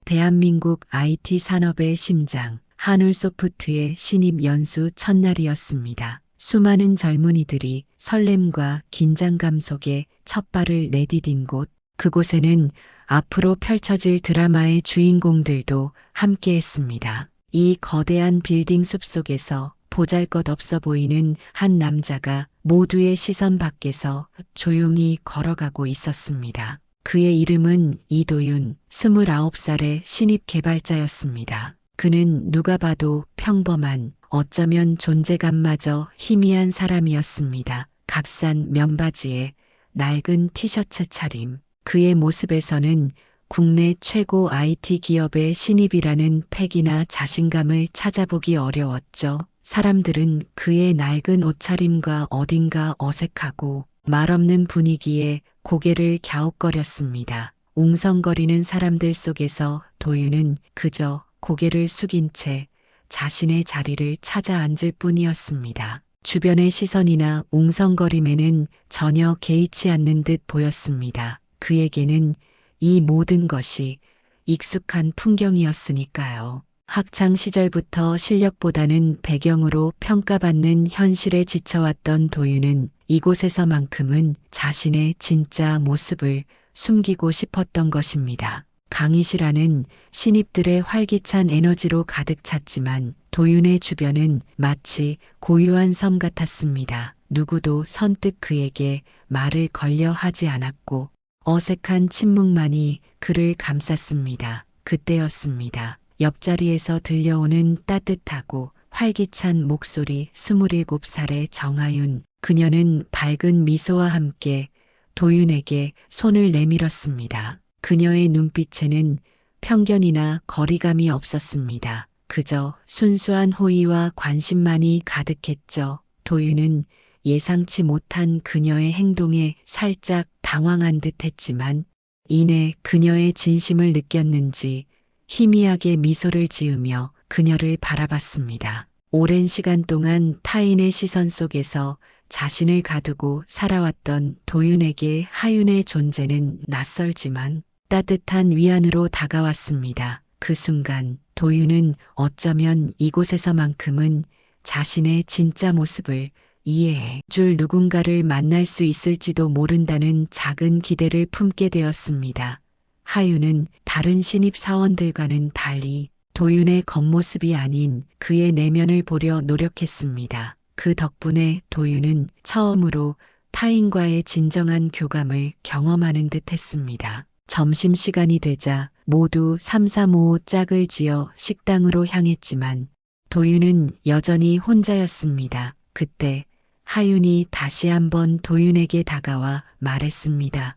대한민국 IT 산업의 심장, 한울소프트의 신입 연수 첫날이었습니다. 수많은 젊은이들이 설렘과 긴장감 속에 첫 발을 내디딘 곳, 그곳에는 앞으로 펼쳐질 드라마의 주인공들도 함께했습니다. 이 거대한 빌딩 숲속에서 보잘것없어 보이는 한 남자가 모두의 시선 밖에서 조용히 걸어가고 있었습니다. 그의 이름은 이도윤, 29살의 신입 개발자였습니다. 그는 누가 봐도 평범한, 어쩌면 존재감마저 희미한 사람이었습니다. 값싼 면바지에 낡은 티셔츠 차림. 그의 모습에서는 국내 최고 IT 기업의 신입이라는 패기나 자신감을 찾아보기 어려웠죠. 사람들은 그의 낡은 옷차림과 어딘가 어색하고 말없는 분위기에 고개를 갸웃거렸습니다. 웅성거리는 사람들 속에서 도윤은 그저 고개를 숙인 채 자신의 자리를 찾아 앉을 뿐이었습니다. 주변의 시선이나 웅성거림에는 전혀 개의치 않는 듯 보였습니다. 그에게는 이 모든 것이 익숙한 풍경이었으니까요. 학창 시절부터 실력보다는 배경으로 평가받는 현실에 지쳐왔던 도윤은 이곳에서만큼은 자신의 진짜 모습을 숨기고 싶었던 것입니다. 강의실안은 신입들의 활기찬 에너지로 가득 찼지만 도윤의 주변은 마치 고요한 섬 같았습니다. 누구도 선뜻 그에게 말을 걸려 하지 않았고 어색한 침묵만이 그를 감쌌습니다. 그때였습니다. 옆자리에서 들려오는 따뜻하고 활기찬 목소리 27살의 정하윤. 그녀는 밝은 미소와 함께 도윤에게 손을 내밀었습니다. 그녀의 눈빛에는 편견이나 거리감이 없었습니다. 그저 순수한 호의와 관심만이 가득했죠. 도윤은 예상치 못한 그녀의 행동에 살짝 당황한 듯 했지만 이내 그녀의 진심을 느꼈는지 희미하게 미소를 지으며 그녀를 바라봤습니다. 오랜 시간 동안 타인의 시선 속에서 자신을 가두고 살아왔던 도윤에게 하윤의 존재는 낯설지만 따뜻한 위안으로 다가왔습니다. 그 순간 도윤은 어쩌면 이곳에서만큼은 자신의 진짜 모습을 이해해 줄 누군가를 만날 수 있을지도 모른다는 작은 기대를 품게 되었습니다. 하윤은 다른 신입 사원들과는 달리 도윤의 겉모습이 아닌 그의 내면을 보려 노력했습니다. 그 덕분에 도윤은 처음으로 타인과의 진정한 교감을 경험하는 듯 했습니다. 점심시간이 되자 모두 335 짝을 지어 식당으로 향했지만 도윤은 여전히 혼자였습니다. 그때 하윤이 다시 한번 도윤에게 다가와 말했습니다.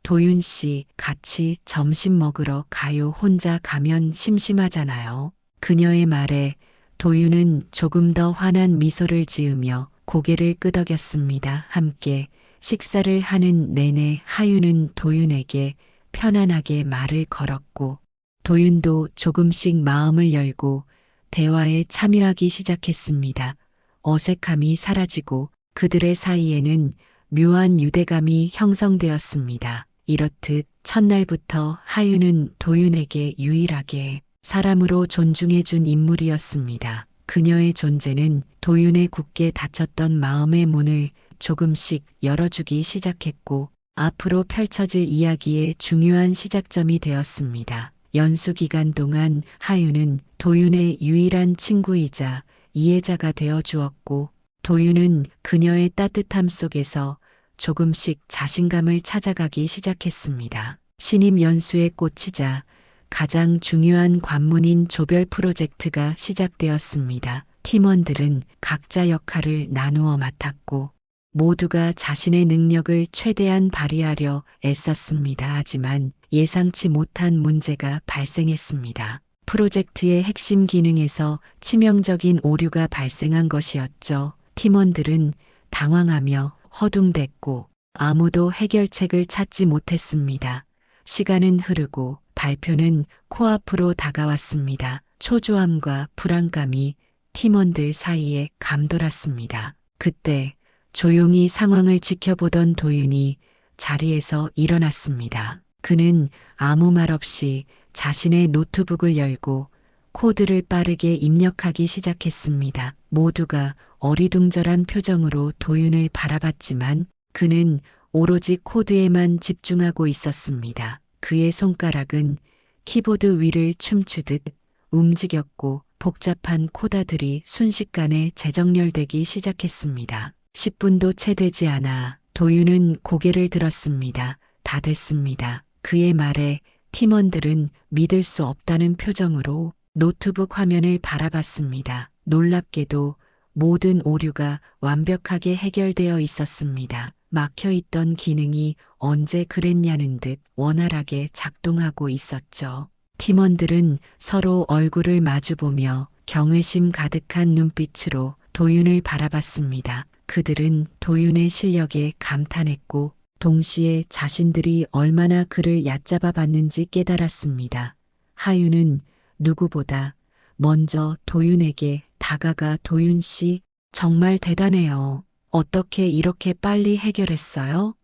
도윤 씨, 같이 점심 먹으러 가요. 혼자 가면 심심하잖아요. 그녀의 말에 도윤은 조금 더 환한 미소를 지으며 고개를 끄덕였습니다. 함께 식사를 하는 내내 하윤은 도윤에게 편안하게 말을 걸었고 도윤도 조금씩 마음을 열고 대화에 참여하기 시작했습니다. 어색함이 사라지고 그들의 사이에는 묘한 유대감이 형성되었습니다. 이렇듯 첫날부터 하윤은 도윤에게 유일하게 사람으로 존중해준 인물이었습니다. 그녀의 존재는 도윤의 굳게 닫혔던 마음의 문을 조금씩 열어주기 시작했고 앞으로 펼쳐질 이야기의 중요한 시작점이 되었습니다. 연수 기간 동안 하윤은 도윤의 유일한 친구이자 이해자가 되어 주었고 도윤은 그녀의 따뜻함 속에서 조금씩 자신감을 찾아가기 시작했습니다. 신입 연수에 꽂히자 가장 중요한 관문인 조별 프로젝트가 시작되었습니다. 팀원들은 각자 역할을 나누어 맡았고 모두가 자신의 능력을 최대한 발휘하려 애썼습니다. 하지만 예상치 못한 문제가 발생했습니다. 프로젝트의 핵심 기능에서 치명적인 오류가 발생한 것이었죠. 팀원들은 당황하며 허둥댔고 아무도 해결책을 찾지 못했습니다. 시간은 흐르고 발표는 코앞으로 다가왔습니다. 초조함과 불안감이 팀원들 사이에 감돌았습니다. 그때 조용히 상황을 지켜보던 도윤이 자리에서 일어났습니다. 그는 아무 말 없이 자신의 노트북을 열고 코드를 빠르게 입력하기 시작했습니다. 모두가 어리둥절한 표정으로 도윤을 바라봤지만 그는 오로지 코드에만 집중하고 있었습니다. 그의 손가락은 키보드 위를 춤추듯 움직였고 복잡한 코드들이 순식간에 재정렬되기 시작했습니다. 10분도 채 되지 않아 도윤은 고개를 들었습니다. 다 됐습니다. 그의 말에 팀원들은 믿을 수 없다는 표정으로 노트북 화면을 바라봤습니다. 놀랍게도 모든 오류가 완벽하게 해결되어 있었습니다. 막혀있던 기능이 언제 그랬냐는 듯 원활하게 작동하고 있었죠. 팀원들은 서로 얼굴을 마주보며 경외심 가득한 눈빛으로 도윤을 바라봤습니다. 그들은 도윤의 실력에 감탄했고 동시에 자신들이 얼마나 그를 얕잡아 봤는지 깨달았습니다. 하윤은 누구보다 먼저 도윤에게 다가가 도윤 씨, 정말 대단해요. 어떻게 이렇게 빨리 해결했어요?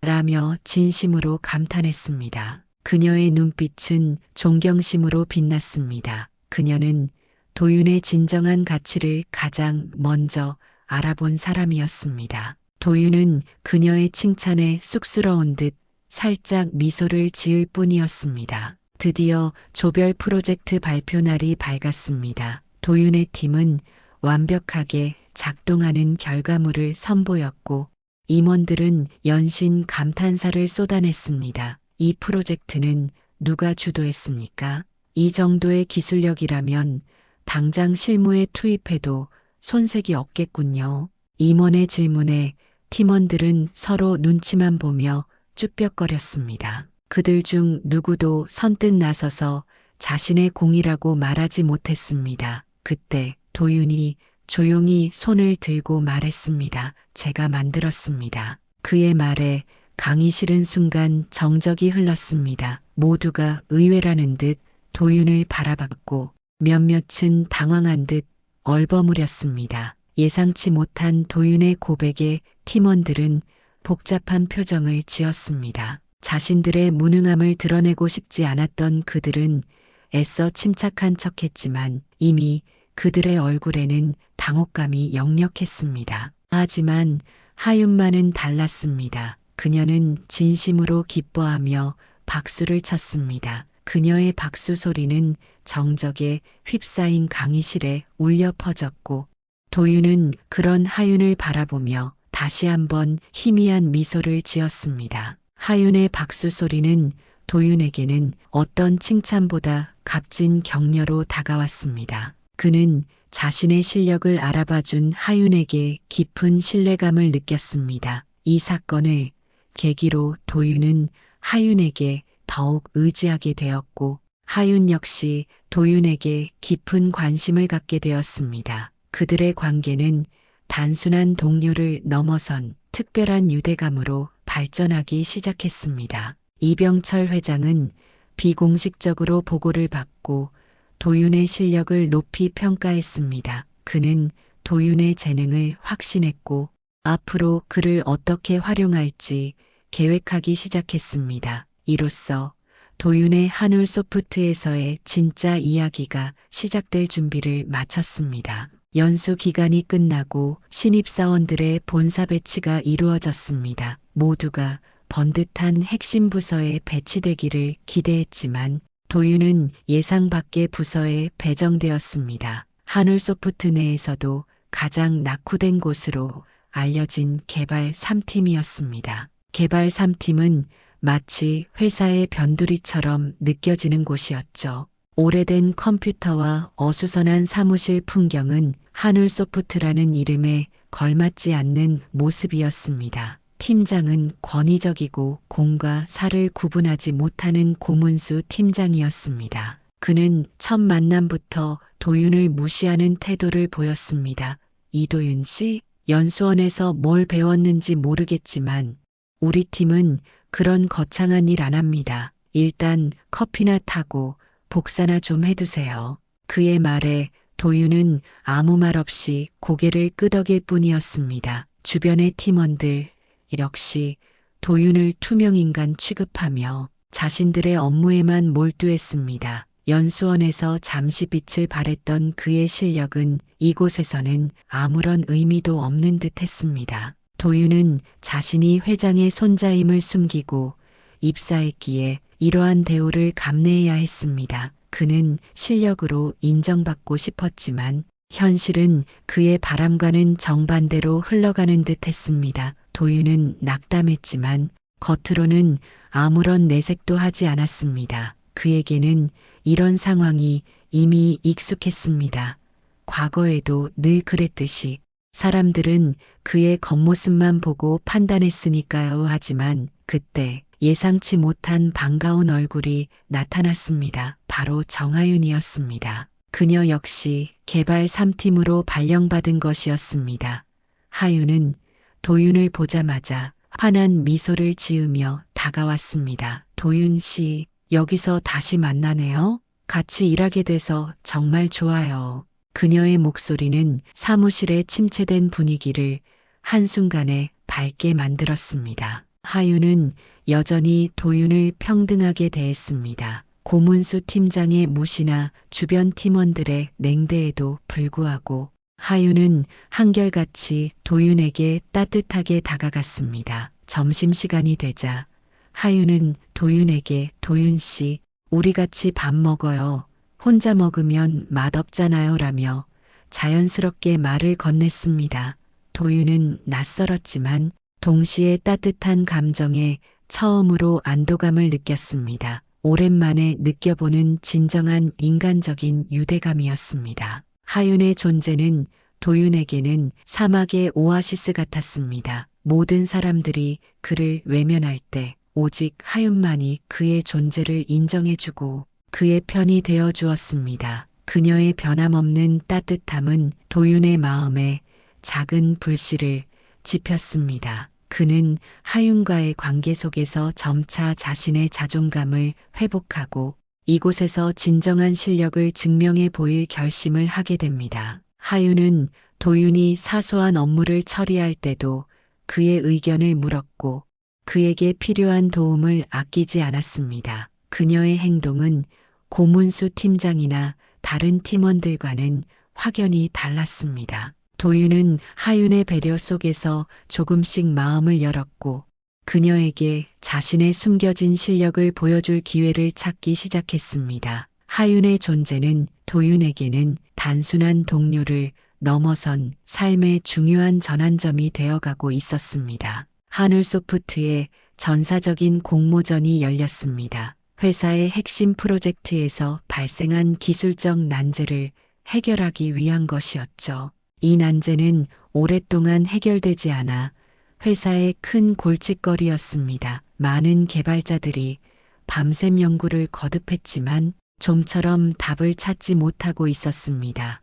라며 진심으로 감탄했습니다. 그녀의 눈빛은 존경심으로 빛났습니다. 그녀는 도윤의 진정한 가치를 가장 먼저 알아본 사람이었습니다. 도윤은 그녀의 칭찬에 쑥스러운 듯 살짝 미소를 지을 뿐이었습니다. 드디어 조별 프로젝트 발표 날이 밝았습니다. 도윤의 팀은 완벽하게 작동하는 결과물을 선보였고 임원들은 연신 감탄사를 쏟아냈습니다. 이 프로젝트는 누가 주도했습니까? 이 정도의 기술력이라면 당장 실무에 투입해도 손색이 없겠군요. 임원의 질문에 팀원들은 서로 눈치만 보며 쭈뼛거렸습니다. 그들 중 누구도 선뜻 나서서 자신의 공이라고 말하지 못했습니다. 그때 도윤이 조용히 손을 들고 말했습니다. 제가 만들었습니다. 그의 말에 강이 실은 순간 정적이 흘렀습니다. 모두가 의외라는 듯 도윤을 바라봤고 몇몇은 당황한 듯 얼버무렸습니다. 예상치 못한 도윤의 고백에 팀원들은 복잡한 표정을 지었습니다. 자신들의 무능함을 드러내고 싶지 않았던 그들은 애써 침착한 척했지만 이미 그들의 얼굴에는 당혹감이 역력했습니다. 하지만 하윤만은 달랐습니다. 그녀는 진심으로 기뻐하며 박수를 쳤습니다. 그녀의 박수 소리는 정적에 휩싸인 강의실에 울려 퍼졌고 도윤은 그런 하윤을 바라보며 다시 한번 희미한 미소를 지었습니다. 하윤의 박수 소리는 도윤에게는 어떤 칭찬보다 값진 격려로 다가왔습니다. 그는 자신의 실력을 알아봐준 하윤에게 깊은 신뢰감을 느꼈습니다. 이 사건을 계기로 도윤은 하윤에게 더욱 의지하게 되었고 하윤 역시 도윤에게 깊은 관심을 갖게 되었습니다. 그들의 관계는 단순한 동료를 넘어선 특별한 유대감으로 발전하기 시작했습니다. 이병철 회장은 비공식적으로 보고를 받고 도윤의 실력을 높이 평가했습니다. 그는 도윤의 재능을 확신했고 앞으로 그를 어떻게 활용할지 계획하기 시작했습니다. 이로써 도윤의 한울소프트에서의 진짜 이야기가 시작될 준비를 마쳤습니다. 연수 기간이 끝나고 신입사원들의 본사 배치가 이루어졌습니다. 모두가 번듯한 핵심 부서에 배치되기를 기대했지만 도윤은 예상 밖의 부서에 배정되었습니다. 한울소프트 내에서도 가장 낙후된 곳으로 알려진 개발 3팀이었습니다. 개발 3팀은 마치 회사의 변두리처럼 느껴지는 곳이었죠. 오래된 컴퓨터와 어수선한 사무실 풍경은 한울소프트라는 이름에 걸맞지 않는 모습이었습니다. 팀장은 권위적이고 공과 사를 구분하지 못하는 고문수 팀장이었습니다. 그는 첫 만남부터 도윤을 무시하는 태도를 보였습니다. 이도윤 씨, 연수원에서 뭘 배웠는지 모르겠지만 우리 팀은 그런 거창한 일 안 합니다. 일단 커피나 타고 복사나 좀 해두세요. 그의 말에 도윤은 아무 말 없이 고개를 끄덕일 뿐이었습니다. 주변의 팀원들 역시 도윤을 투명인간 취급하며 자신들의 업무에만 몰두했습니다. 연수원에서 잠시 빛을 발했던 그의 실력은 이곳에서는 아무런 의미도 없는 듯 했습니다. 도윤은 자신이 회장의 손자임을 숨기고 입사했기에 이러한 대우를 감내해야 했습니다. 그는 실력으로 인정받고 싶었지만 현실은 그의 바람과는 정반대로 흘러가는 듯 했습니다. 도윤은 낙담했지만 겉으로는 아무런 내색도 하지 않았습니다. 그에게는 이런 상황이 이미 익숙했습니다. 과거에도 늘 그랬듯이 사람들은 그의 겉모습만 보고 판단했으니까요. 하지만 그때 예상치 못한 반가운 얼굴이 나타났습니다. 바로 정하윤이었습니다. 그녀 역시 개발 3팀으로 발령받은 것이었습니다. 하윤은 도윤을 보자마자 환한 미소를 지으며 다가왔습니다. 도윤 씨, 여기서 다시 만나네요. 같이 일하게 돼서 정말 좋아요. 그녀의 목소리는 사무실의 침체된 분위기를 한순간에 밝게 만들었습니다. 하윤은 여전히 도윤을 평등하게 대했습니다. 고문수 팀장의 무시나 주변 팀원들의 냉대에도 불구하고 하윤은 한결같이 도윤에게 따뜻하게 다가갔습니다. 점심시간이 되자 하윤은 도윤에게 도윤 씨, 우리 같이 밥 먹어요. 혼자 먹으면 맛없잖아요. 라며 자연스럽게 말을 건넸습니다. 도윤은 낯설었지만 동시에 따뜻한 감정에 처음으로 안도감을 느꼈습니다. 오랜만에 느껴보는 진정한 인간적인 유대감이었습니다. 하윤의 존재는 도윤에게는 사막의 오아시스 같았습니다. 모든 사람들이 그를 외면할 때 오직 하윤만이 그의 존재를 인정해주고 그의 편이 되어 주었습니다. 그녀의 변함없는 따뜻함은 도윤의 마음에 작은 불씨를 지폈습니다. 그는 하윤과의 관계 속에서 점차 자신의 자존감을 회복하고 이곳에서 진정한 실력을 증명해 보일 결심을 하게 됩니다. 하윤은 도윤이 사소한 업무를 처리할 때도 그의 의견을 물었고 그에게 필요한 도움을 아끼지 않았습니다. 그녀의 행동은 고문수 팀장이나 다른 팀원들과는 확연히 달랐습니다. 도윤은 하윤의 배려 속에서 조금씩 마음을 열었고 그녀에게 자신의 숨겨진 실력을 보여줄 기회를 찾기 시작했습니다. 하윤의 존재는 도윤에게는 단순한 동료를 넘어선 삶의 중요한 전환점이 되어가고 있었습니다. 하늘소프트의 전사적인 공모전이 열렸습니다. 회사의 핵심 프로젝트에서 발생한 기술적 난제를 해결하기 위한 것이었죠. 이 난제는 오랫동안 해결되지 않아 회사의 큰 골칫거리였습니다. 많은 개발자들이 밤샘 연구를 거듭했지만 좀처럼 답을 찾지 못하고 있었습니다.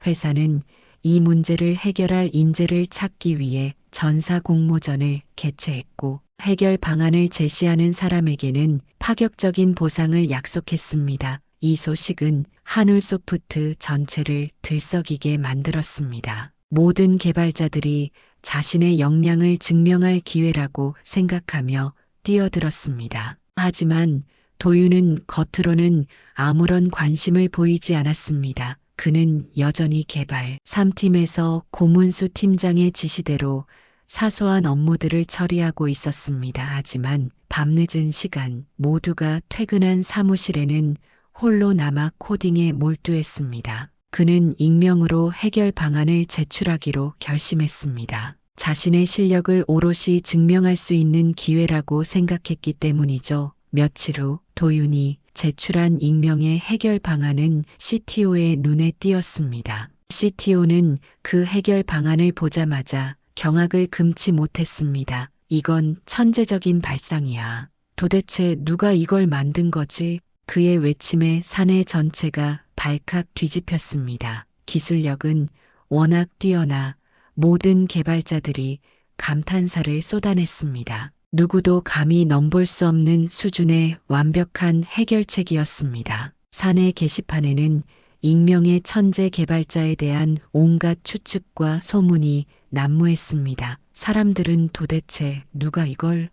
회사는 이 문제를 해결할 인재를 찾기 위해 전사 공모전을 개최했고 해결 방안을 제시하는 사람에게는 파격적인 보상을 약속했습니다. 이 소식은 하늘소프트 전체를 들썩이게 만들었습니다. 모든 개발자들이 자신의 역량을 증명할 기회라고 생각하며 뛰어들었습니다. 하지만 도윤은 겉으로는 아무런 관심을 보이지 않았습니다. 그는 여전히 개발 3팀에서 고문수 팀장의 지시대로 사소한 업무들을 처리하고 있었습니다. 하지만 밤늦은 시간 모두가 퇴근한 사무실에는 홀로 남아 코딩에 몰두했습니다. 그는 익명으로 해결 방안을 제출하기로 결심했습니다. 자신의 실력을 오롯이 증명할 수 있는 기회라고 생각했기 때문이죠. 며칠 후 도윤이 제출한 익명의 해결 방안은 CTO의 눈에 띄었습니다. CTO는 그 해결 방안을 보자마자 경악을 금치 못했습니다. 이건 천재적인 발상이야. 도대체 누가 이걸 만든 거지? 그의 외침에 사내 전체가 발칵 뒤집혔습니다. 기술력은 워낙 뛰어나 모든 개발자들이 감탄사를 쏟아냈습니다. 누구도 감히 넘볼 수 없는 수준의 완벽한 해결책이었습니다. 사내 게시판에는 익명의 천재 개발자에 대한 온갖 추측과 소문이 난무했습니다. 사람들은 도대체 누가 이걸?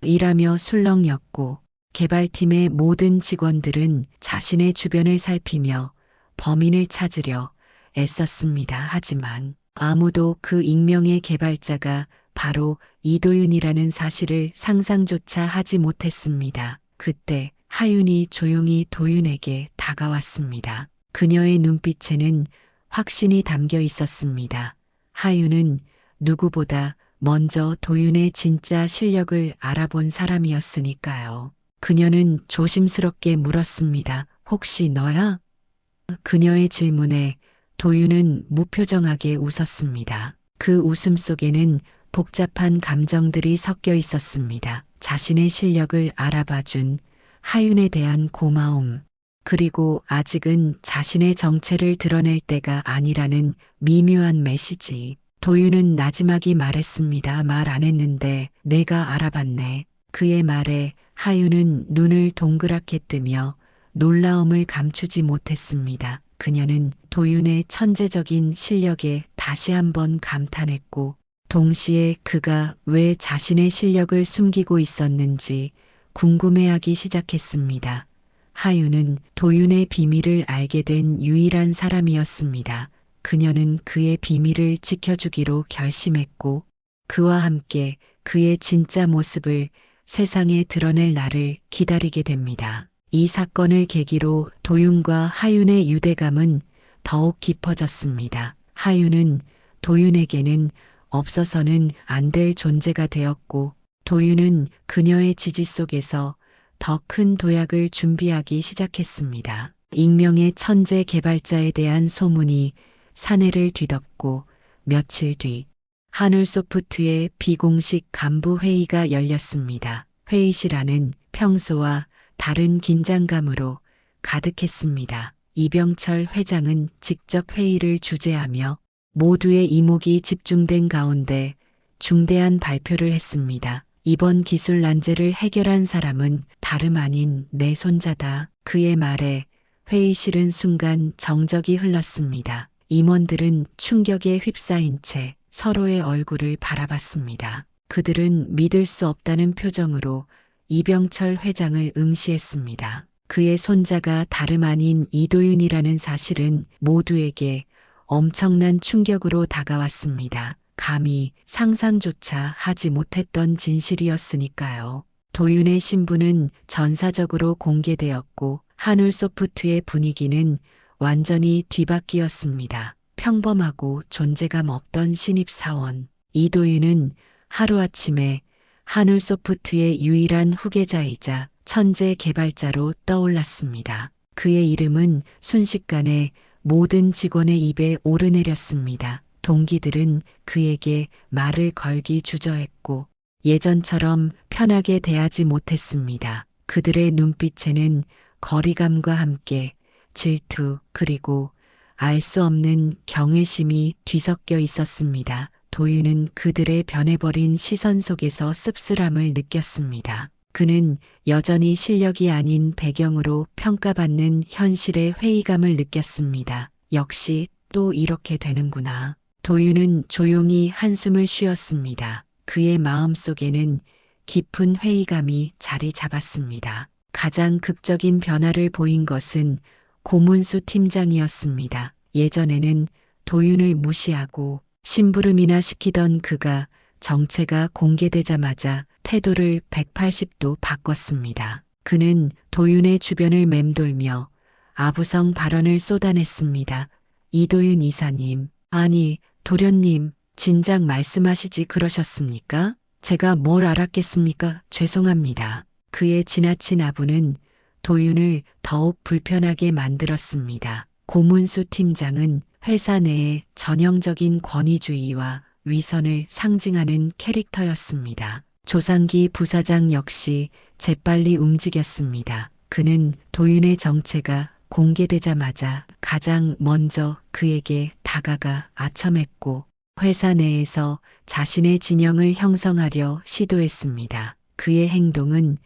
이라며 술렁였고 개발팀의 모든 직원들은 자신의 주변을 살피며 범인을 찾으려 애썼습니다. 하지만 아무도 그 익명의 개발자가 바로 이도윤이라는 사실을 상상조차 하지 못했습니다. 그때 하윤이 조용히 도윤에게 다가왔습니다. 그녀의 눈빛에는 확신이 담겨 있었습니다. 하윤은 누구보다 먼저 도윤의 진짜 실력을 알아본 사람이었으니까요. 그녀는 조심스럽게 물었습니다. 혹시 너야? 그녀의 질문에 도윤은 무표정하게 웃었습니다. 그 웃음 속에는 복잡한 감정들이 섞여 있었습니다. 자신의 실력을 알아봐준 하윤에 대한 고마움, 그리고 아직은 자신의 정체를 드러낼 때가 아니라는 미묘한 메시지. 도윤은 나지막이 말했습니다. 말 안 했는데 내가 알아봤네. 그의 말에 하윤은 눈을 동그랗게 뜨며 놀라움을 감추지 못했습니다. 그녀는 도윤의 천재적인 실력에 다시 한번 감탄했고, 동시에 그가 왜 자신의 실력을 숨기고 있었는지 궁금해하기 시작했습니다. 하윤은 도윤의 비밀을 알게 된 유일한 사람이었습니다. 그녀는 그의 비밀을 지켜주기로 결심했고, 그와 함께 그의 진짜 모습을 세상에 드러낼 날을 기다리게 됩니다. 이 사건을 계기로 도윤과 하윤의 유대감은 더욱 깊어졌습니다. 하윤은 도윤에게는 없어서는 안 될 존재가 되었고, 도윤은 그녀의 지지 속에서 더 큰 도약을 준비하기 시작했습니다. 익명의 천재 개발자에 대한 소문이 사내를 뒤덮고 며칠 뒤 하늘소프트의 비공식 간부 회의가 열렸습니다. 회의실 안은 평소와 다른 긴장감으로 가득했습니다. 이병철 회장은 직접 회의를 주재하며 모두의 이목이 집중된 가운데 중대한 발표를 했습니다. 이번 기술 난제를 해결한 사람은 다름 아닌 내 손자다. 그의 말에 회의실은 순간 정적이 흘렀습니다. 임원들은 충격에 휩싸인 채 서로의 얼굴을 바라봤습니다. 그들은 믿을 수 없다는 표정으로 이병철 회장을 응시했습니다. 그의 손자가 다름 아닌 이도윤이라는 사실은 모두에게 엄청난 충격으로 다가왔습니다. 감히 상상조차 하지 못했던 진실이었으니까요. 도윤의 신분은 전사적으로 공개되었고 하늘소프트의 분위기는 완전히 뒤바뀌었습니다. 평범하고 존재감 없던 신입사원 이도윤은 하루아침에 하늘소프트의 유일한 후계자이자 천재 개발자로 떠올랐습니다. 그의 이름은 순식간에 모든 직원의 입에 오르내렸습니다. 동기들은 그에게 말을 걸기 주저했고 예전처럼 편하게 대하지 못했습니다. 그들의 눈빛에는 거리감과 함께 질투 그리고 알 수 없는 경외심이 뒤섞여 있었습니다. 도윤은 그들의 변해버린 시선 속에서 씁쓸함을 느꼈습니다. 그는 여전히 실력이 아닌 배경으로 평가받는 현실의 회의감을 느꼈습니다. 역시 또 이렇게 되는구나. 도윤은 조용히 한숨을 쉬었습니다. 그의 마음속에는 깊은 회의감이 자리 잡았습니다. 가장 극적인 변화를 보인 것은 고문수 팀장이었습니다. 예전에는 도윤을 무시하고 심부름이나 시키던 그가 정체가 공개되자마자 태도를 180도 바꿨습니다. 그는 도윤의 주변을 맴돌며 아부성 발언을 쏟아냈습니다. 이도윤 이사님, 아니 도련님, 진작 말씀하시지 그러셨습니까? 제가 뭘 알았겠습니까? 죄송합니다. 그의 지나친 아부는 도윤을 더욱 불편하게 만들었습니다. 고문수 팀장은 회사 내의 전형적인 권위주의와 위선을 상징하는 캐릭터였습니다. 조상기 부사장 역시 재빨리 움직였습니다. 그는 도윤의 정체가 공개되자마자 가장 먼저 그에게 다가가 아첨했고 회사 내에서 자신의 진영을 형성하려 시도했습니다. 그의 행동은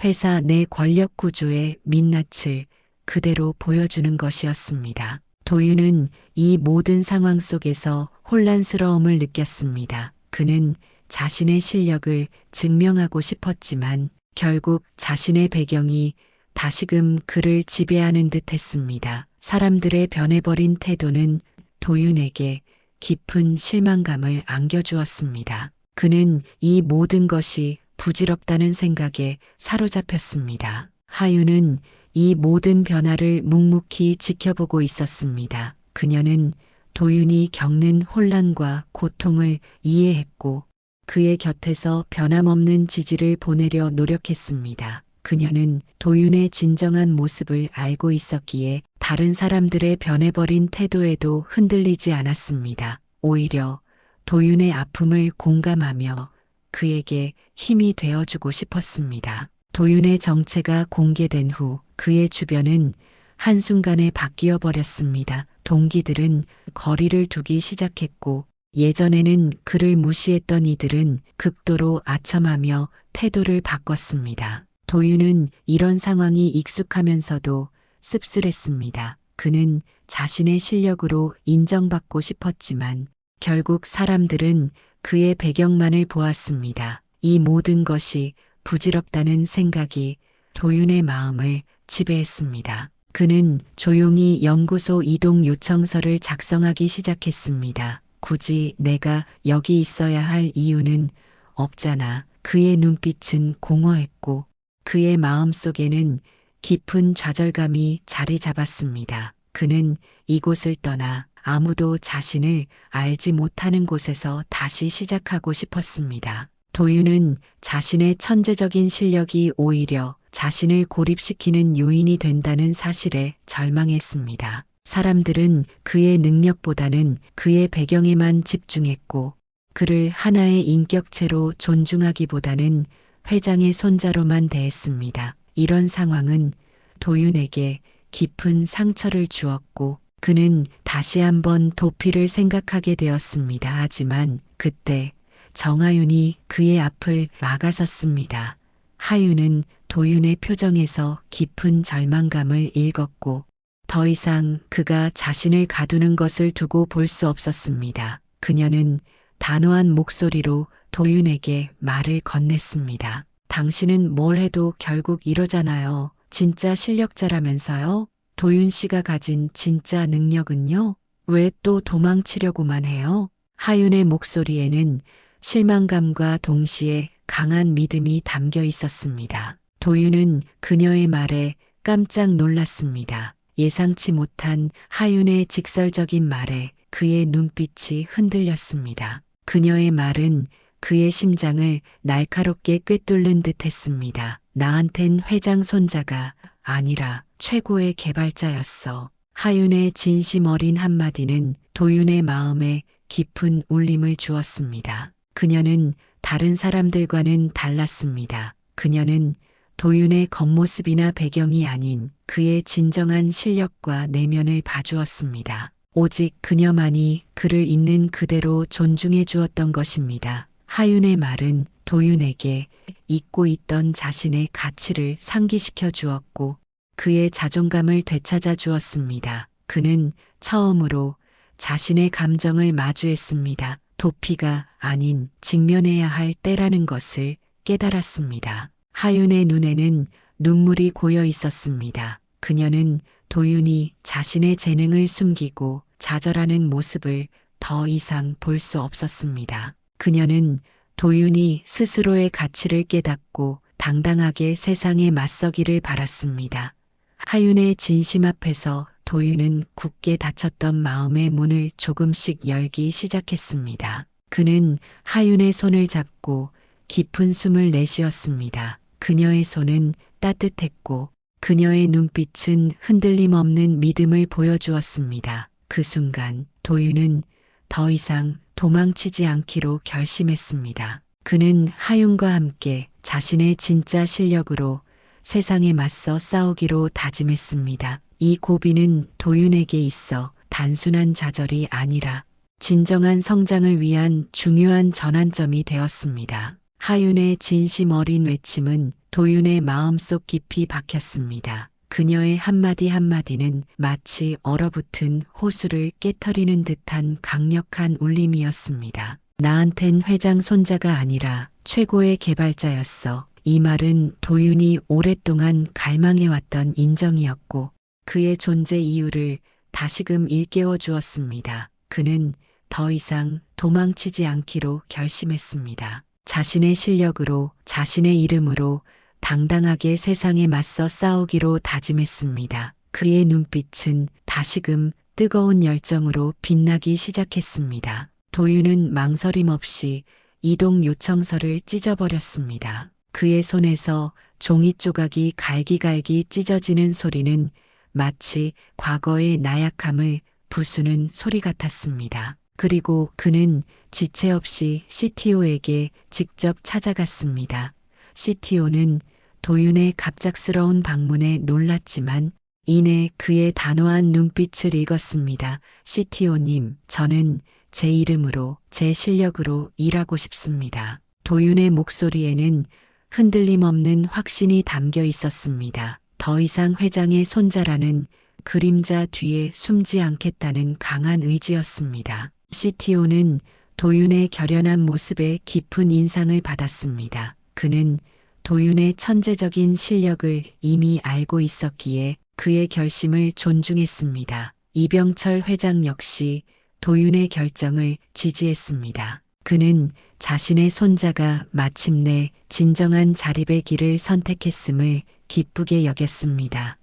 회사 내 권력 구조의 민낯을 그대로 보여주는 것이었습니다. 도윤은 이 모든 상황 속에서 혼란스러움을 느꼈습니다. 그는 자신의 실력을 증명하고 싶었지만 결국 자신의 배경이 다시금 그를 지배하는 듯 했습니다. 사람들의 변해버린 태도는 도윤에게 깊은 실망감을 안겨주었습니다. 그는 이 모든 것이 부질없다는 생각에 사로잡혔습니다. 하윤은 이 모든 변화를 묵묵히 지켜보고 있었습니다. 그녀는 도윤이 겪는 혼란과 고통을 이해했고 그의 곁에서 변함없는 지지를 보내려 노력했습니다. 그녀는 도윤의 진정한 모습을 알고 있었기에 다른 사람들의 변해버린 태도에도 흔들리지 않았습니다. 오히려 도윤의 아픔을 공감하며 그에게 힘이 되어주고 싶었습니다. 도윤의 정체가 공개된 후 그의 주변은 한순간에 바뀌어 버렸습니다. 동기들은 거리를 두기 시작했고 예전에는 그를 무시했던 이들은 극도로 아첨하며 태도를 바꿨습니다. 도윤은 이런 상황이 익숙하면서도 씁쓸했습니다. 그는 자신의 실력으로 인정받고 싶었지만 결국 사람들은 그의 배경만을 보았습니다. 이 모든 것이 부질없다는 생각이 도윤의 마음을 지배했습니다. 그는 조용히 연구소 이동 요청서를 작성하기 시작했습니다. 굳이 내가 여기 있어야 할 이유는 없잖아. 그의 눈빛은 공허했고 그의 마음 속에는 깊은 좌절감이 자리 잡았습니다. 그는 이곳을 떠나 아무도 자신을 알지 못하는 곳에서 다시 시작하고 싶었습니다. 도윤은 자신의 천재적인 실력이 오히려 자신을 고립시키는 요인이 된다는 사실에 절망했습니다. 사람들은 그의 능력보다는 그의 배경에만 집중했고 그를 하나의 인격체로 존중하기보다는 회장의 손자로만 대했습니다. 이런 상황은 도윤에게 깊은 상처를 주었고 그는 다시 한번 도피를 생각하게 되었습니다. 하지만 그때 정하윤이 그의 앞을 막아섰습니다. 하윤은 도윤의 표정에서 깊은 절망감을 읽었고 더 이상 그가 자신을 가두는 것을 두고 볼 수 없었습니다. 그녀는 단호한 목소리로 도윤에게 말을 건넸습니다. 당신은 뭘 해도 결국 이러잖아요. 진짜 실력자라면서요? 도윤 씨가 가진 진짜 능력은요? 왜 또 도망치려고만 해요? 하윤의 목소리에는 실망감과 동시에 강한 믿음이 담겨 있었습니다. 도윤은 그녀의 말에 깜짝 놀랐습니다. 예상치 못한 하윤의 직설적인 말에 그의 눈빛이 흔들렸습니다. 그녀의 말은 그의 심장을 날카롭게 꿰뚫는 듯 했습니다. 나한텐 회장 손자가 아니라 최고의 개발자였어. 하윤의 진심 어린 한마디는 도윤의 마음에 깊은 울림을 주었습니다. 그녀는 다른 사람들과는 달랐습니다. 그녀는 도윤의 겉모습이나 배경이 아닌 그의 진정한 실력과 내면을 봐주었습니다. 오직 그녀만이 그를 있는 그대로 존중해 주었던 것입니다. 하윤의 말은 도윤에게 잊고 있던 자신의 가치를 상기시켜 주었고 그의 자존감을 되찾아 주었습니다. 그는 처음으로 자신의 감정을 마주했습니다. 도피가 아닌 직면해야 할 때라는 것을 깨달았습니다. 하윤의 눈에는 눈물이 고여 있었습니다. 그녀는 도윤이 자신의 재능을 숨기고 좌절하는 모습을 더 이상 볼 수 없었습니다. 그녀는 도윤이 스스로의 가치를 깨닫고 당당하게 세상에 맞서기를 바랐습니다. 하윤의 진심 앞에서 도윤은 굳게 닫혔던 마음의 문을 조금씩 열기 시작했습니다. 그는 하윤의 손을 잡고 깊은 숨을 내쉬었습니다. 그녀의 손은 따뜻했고 그녀의 눈빛은 흔들림 없는 믿음을 보여주었습니다. 그 순간 도윤은 더 이상 도망치지 않기로 결심했습니다. 그는 하윤과 함께 자신의 진짜 실력으로 세상에 맞서 싸우기로 다짐했습니다. 이 고비는 도윤에게 있어 단순한 좌절이 아니라 진정한 성장을 위한 중요한 전환점이 되었습니다. 하윤의 진심 어린 외침은 도윤의 마음속 깊이 박혔습니다. 그녀의 한마디 한마디는 마치 얼어붙은 호수를 깨트리는 듯한 강력한 울림이었습니다. 나한텐 회장 손자가 아니라 최고의 개발자였어. 이 말은 도윤이 오랫동안 갈망해왔던 인정이었고 그의 존재 이유를 다시금 일깨워 주었습니다. 그는 더 이상 도망치지 않기로 결심했습니다. 자신의 실력으로, 자신의 이름으로 당당하게 세상에 맞서 싸우기로 다짐했습니다. 그의 눈빛은 다시금 뜨거운 열정으로 빛나기 시작했습니다. 도윤은 망설임 없이 이동 요청서를 찢어버렸습니다. 그의 손에서 종이 조각이 갈기갈기 찢어지는 소리는 마치 과거의 나약함을 부수는 소리 같았습니다. 그리고 그는 지체 없이 CTO에게 직접 찾아갔습니다. CTO는 도윤의 갑작스러운 방문에 놀랐지만 이내 그의 단호한 눈빛을 읽었습니다. CTO님, 저는 제 이름으로, 제 실력으로 일하고 싶습니다. 도윤의 목소리에는 흔들림 없는 확신이 담겨 있었습니다. 더 이상 회장의 손자라는 그림자 뒤에 숨지 않겠다는 강한 의지였습니다. CTO는 도윤의 결연한 모습에 깊은 인상을 받았습니다. 그는 도윤의 천재적인 실력을 이미 알고 있었기에 그의 결심을 존중했습니다. 이병철 회장 역시 도윤의 결정을 지지했습니다. 그는 자신의 손자가 마침내 진정한 자립의 길을 선택했음을 기쁘게 여겼습니다.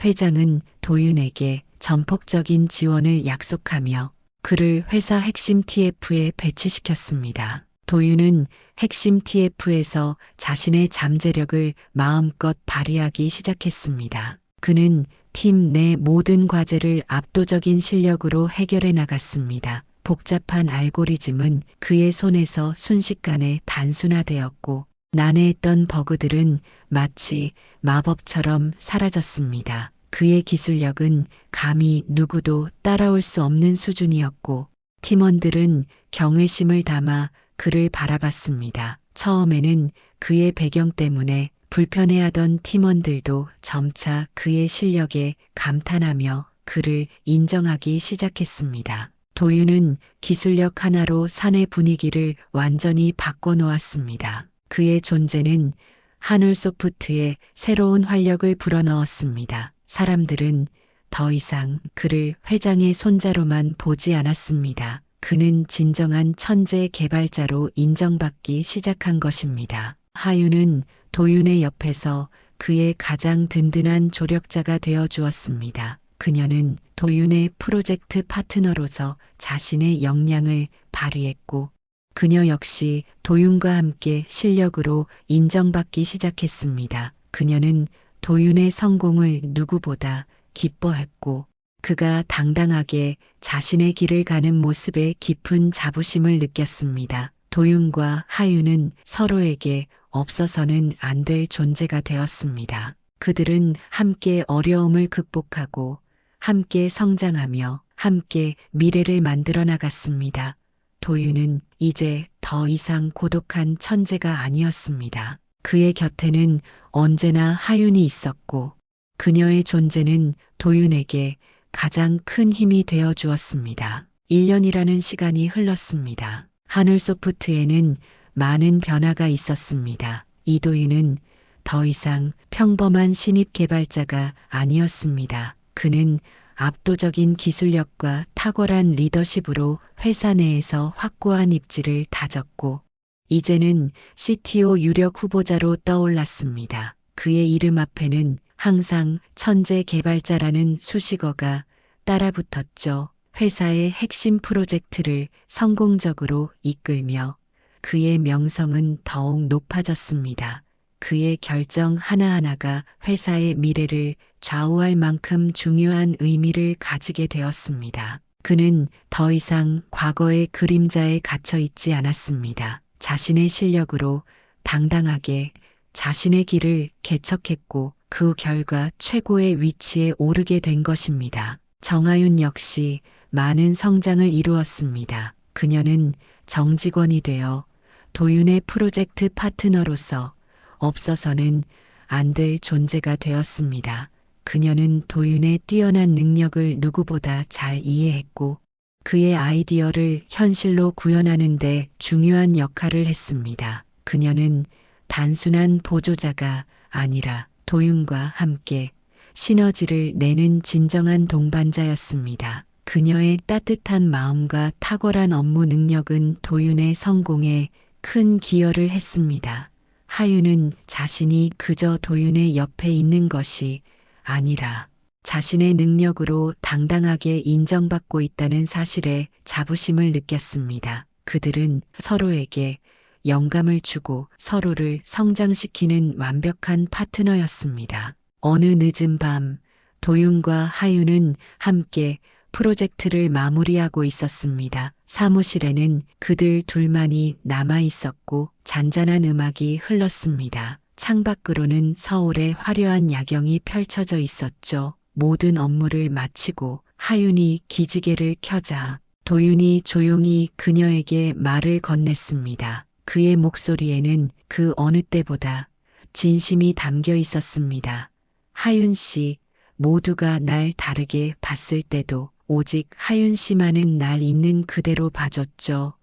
회장은 도윤에게 전폭적인 지원을 약속하며 그를 회사 핵심 TF에 배치시켰습니다. 도윤은 핵심 TF에서 자신의 잠재력을 마음껏 발휘하기 시작했습니다. 그는 팀 내 모든 과제를 압도적인 실력으로 해결해 나갔습니다. 복잡한 알고리즘은 그의 손에서 순식간에 단순화되었고 난해했던 버그들은 마치 마법처럼 사라졌습니다. 그의 기술력은 감히 누구도 따라올 수 없는 수준이었고 팀원들은 경외심을 담아 그를 바라봤습니다. 처음에는 그의 배경 때문에 불편해하던 팀원들도 점차 그의 실력에 감탄하며 그를 인정하기 시작했습니다. 도윤은 기술력 하나로 사내 분위기를 완전히 바꿔놓았습니다. 그의 존재는 한울소프트에 새로운 활력을 불어넣었습니다. 사람들은 더 이상 그를 회장의 손자로만 보지 않았습니다. 그는 진정한 천재 개발자로 인정받기 시작한 것입니다. 하윤은 도윤의 옆에서 그의 가장 든든한 조력자가 되어 주었습니다. 그녀는 도윤의 프로젝트 파트너로서 자신의 역량을 발휘했고 그녀 역시 도윤과 함께 실력으로 인정받기 시작했습니다. 그녀는 도윤의 성공을 누구보다 기뻐했고 그가 당당하게 자신의 길을 가는 모습에 깊은 자부심을 느꼈습니다. 도윤과 하윤은 서로에게 없어서는 안 될 존재가 되었습니다. 그들은 함께 어려움을 극복하고 함께 성장하며 함께 미래를 만들어 나갔습니다. 도윤은 이제 더 이상 고독한 천재가 아니었습니다. 그의 곁에는 언제나 하윤이 있었고 그녀의 존재는 도윤에게 가장 큰 힘이 되어 주었습니다. 1년이라는 시간이 흘렀습니다. 한울소프트에는 많은 변화가 있었습니다. 이도윤은 더 이상 평범한 신입 개발자가 아니었습니다. 그는 압도적인 기술력과 탁월한 리더십으로 회사 내에서 확고한 입지를 다졌고 이제는 CTO 유력 후보자로 떠올랐습니다. 그의 이름 앞에는 항상 천재 개발자라는 수식어가 따라붙었죠. 회사의 핵심 프로젝트를 성공적으로 이끌며 그의 명성은 더욱 높아졌습니다. 그의 결정 하나하나가 회사의 미래를 좌우할 만큼 중요한 의미를 가지게 되었습니다. 그는 더 이상 과거의 그림자에 갇혀 있지 않았습니다. 자신의 실력으로 당당하게 자신의 길을 개척했고 그 결과 최고의 위치에 오르게 된 것입니다. 정하윤 역시 많은 성장을 이루었습니다. 그녀는 정직원이 되어 도윤의 프로젝트 파트너로서 없어서는 안 될 존재가 되었습니다. 그녀는 도윤의 뛰어난 능력을 누구보다 잘 이해했고 그의 아이디어를 현실로 구현하는 데 중요한 역할을 했습니다. 그녀는 단순한 보조자가 아니라 도윤과 함께 시너지를 내는 진정한 동반자였습니다. 그녀의 따뜻한 마음과 탁월한 업무 능력은 도윤의 성공에 큰 기여를 했습니다. 하윤은 자신이 그저 도윤의 옆에 있는 것이 아니라 자신의 능력으로 당당하게 인정받고 있다는 사실에 자부심을 느꼈습니다. 그들은 서로에게 영감을 주고 서로를 성장시키는 완벽한 파트너였습니다. 어느 늦은 밤, 도윤과 하윤은 함께 프로젝트를 마무리하고 있었습니다. 사무실에는 그들 둘만이 남아 있었고 잔잔한 음악이 흘렀습니다. 창밖으로는 서울의 화려한 야경이 펼쳐져 있었죠. 모든 업무를 마치고 하윤이 기지개를 켜자 도윤이 조용히 그녀에게 말을 건넸습니다. 그의 목소리에는 그 어느 때보다 진심이 담겨 있었습니다. 하윤 씨, 모두가 날 다르게 봤을 때도 오직 하윤 씨만은 날 있는 그대로 봐줬죠.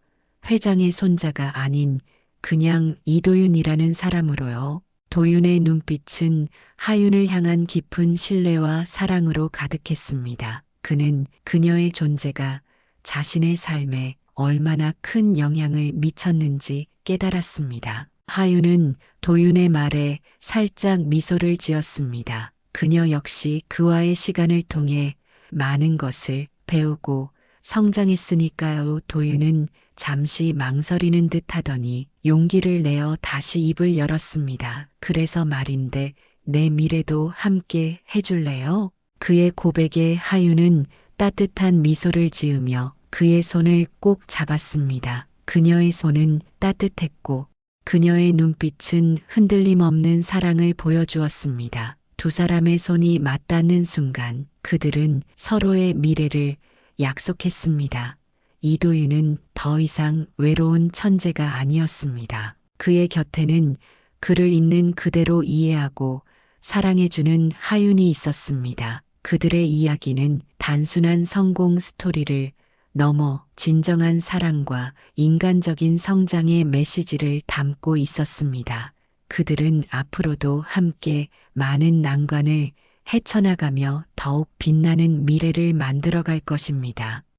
회장의 손자가 아닌 그냥 이도윤이라는 사람으로요. 도윤의 눈빛은 하윤을 향한 깊은 신뢰와 사랑으로 가득했습니다. 그는 그녀의 존재가 자신의 삶에 얼마나 큰 영향을 미쳤는지 깨달았습니다. 하윤은 도윤의 말에 살짝 미소를 지었습니다. 그녀 역시 그와의 시간을 통해 많은 것을 배우고 성장했으니까요. 도윤은 잠시 망설이는 듯 하더니 용기를 내어 다시 입을 열었습니다. 그래서 말인데 내 미래도 함께 해줄래요? 그의 고백에 하윤은 따뜻한 미소를 지으며 그의 손을 꼭 잡았습니다. 그녀의 손은 따뜻했고 그녀의 눈빛은 흔들림 없는 사랑을 보여주었습니다. 두 사람의 손이 맞닿는 순간 그들은 서로의 미래를 약속했습니다. 이도윤은 더 이상 외로운 천재가 아니었습니다. 그의 곁에는 그를 있는 그대로 이해하고 사랑해주는 하윤이 있었습니다. 그들의 이야기는 단순한 성공 스토리를 넘어 진정한 사랑과 인간적인 성장의 메시지를 담고 있었습니다. 그들은 앞으로도 함께 많은 난관을 헤쳐나가며 더욱 빛나는 미래를 만들어갈 것입니다.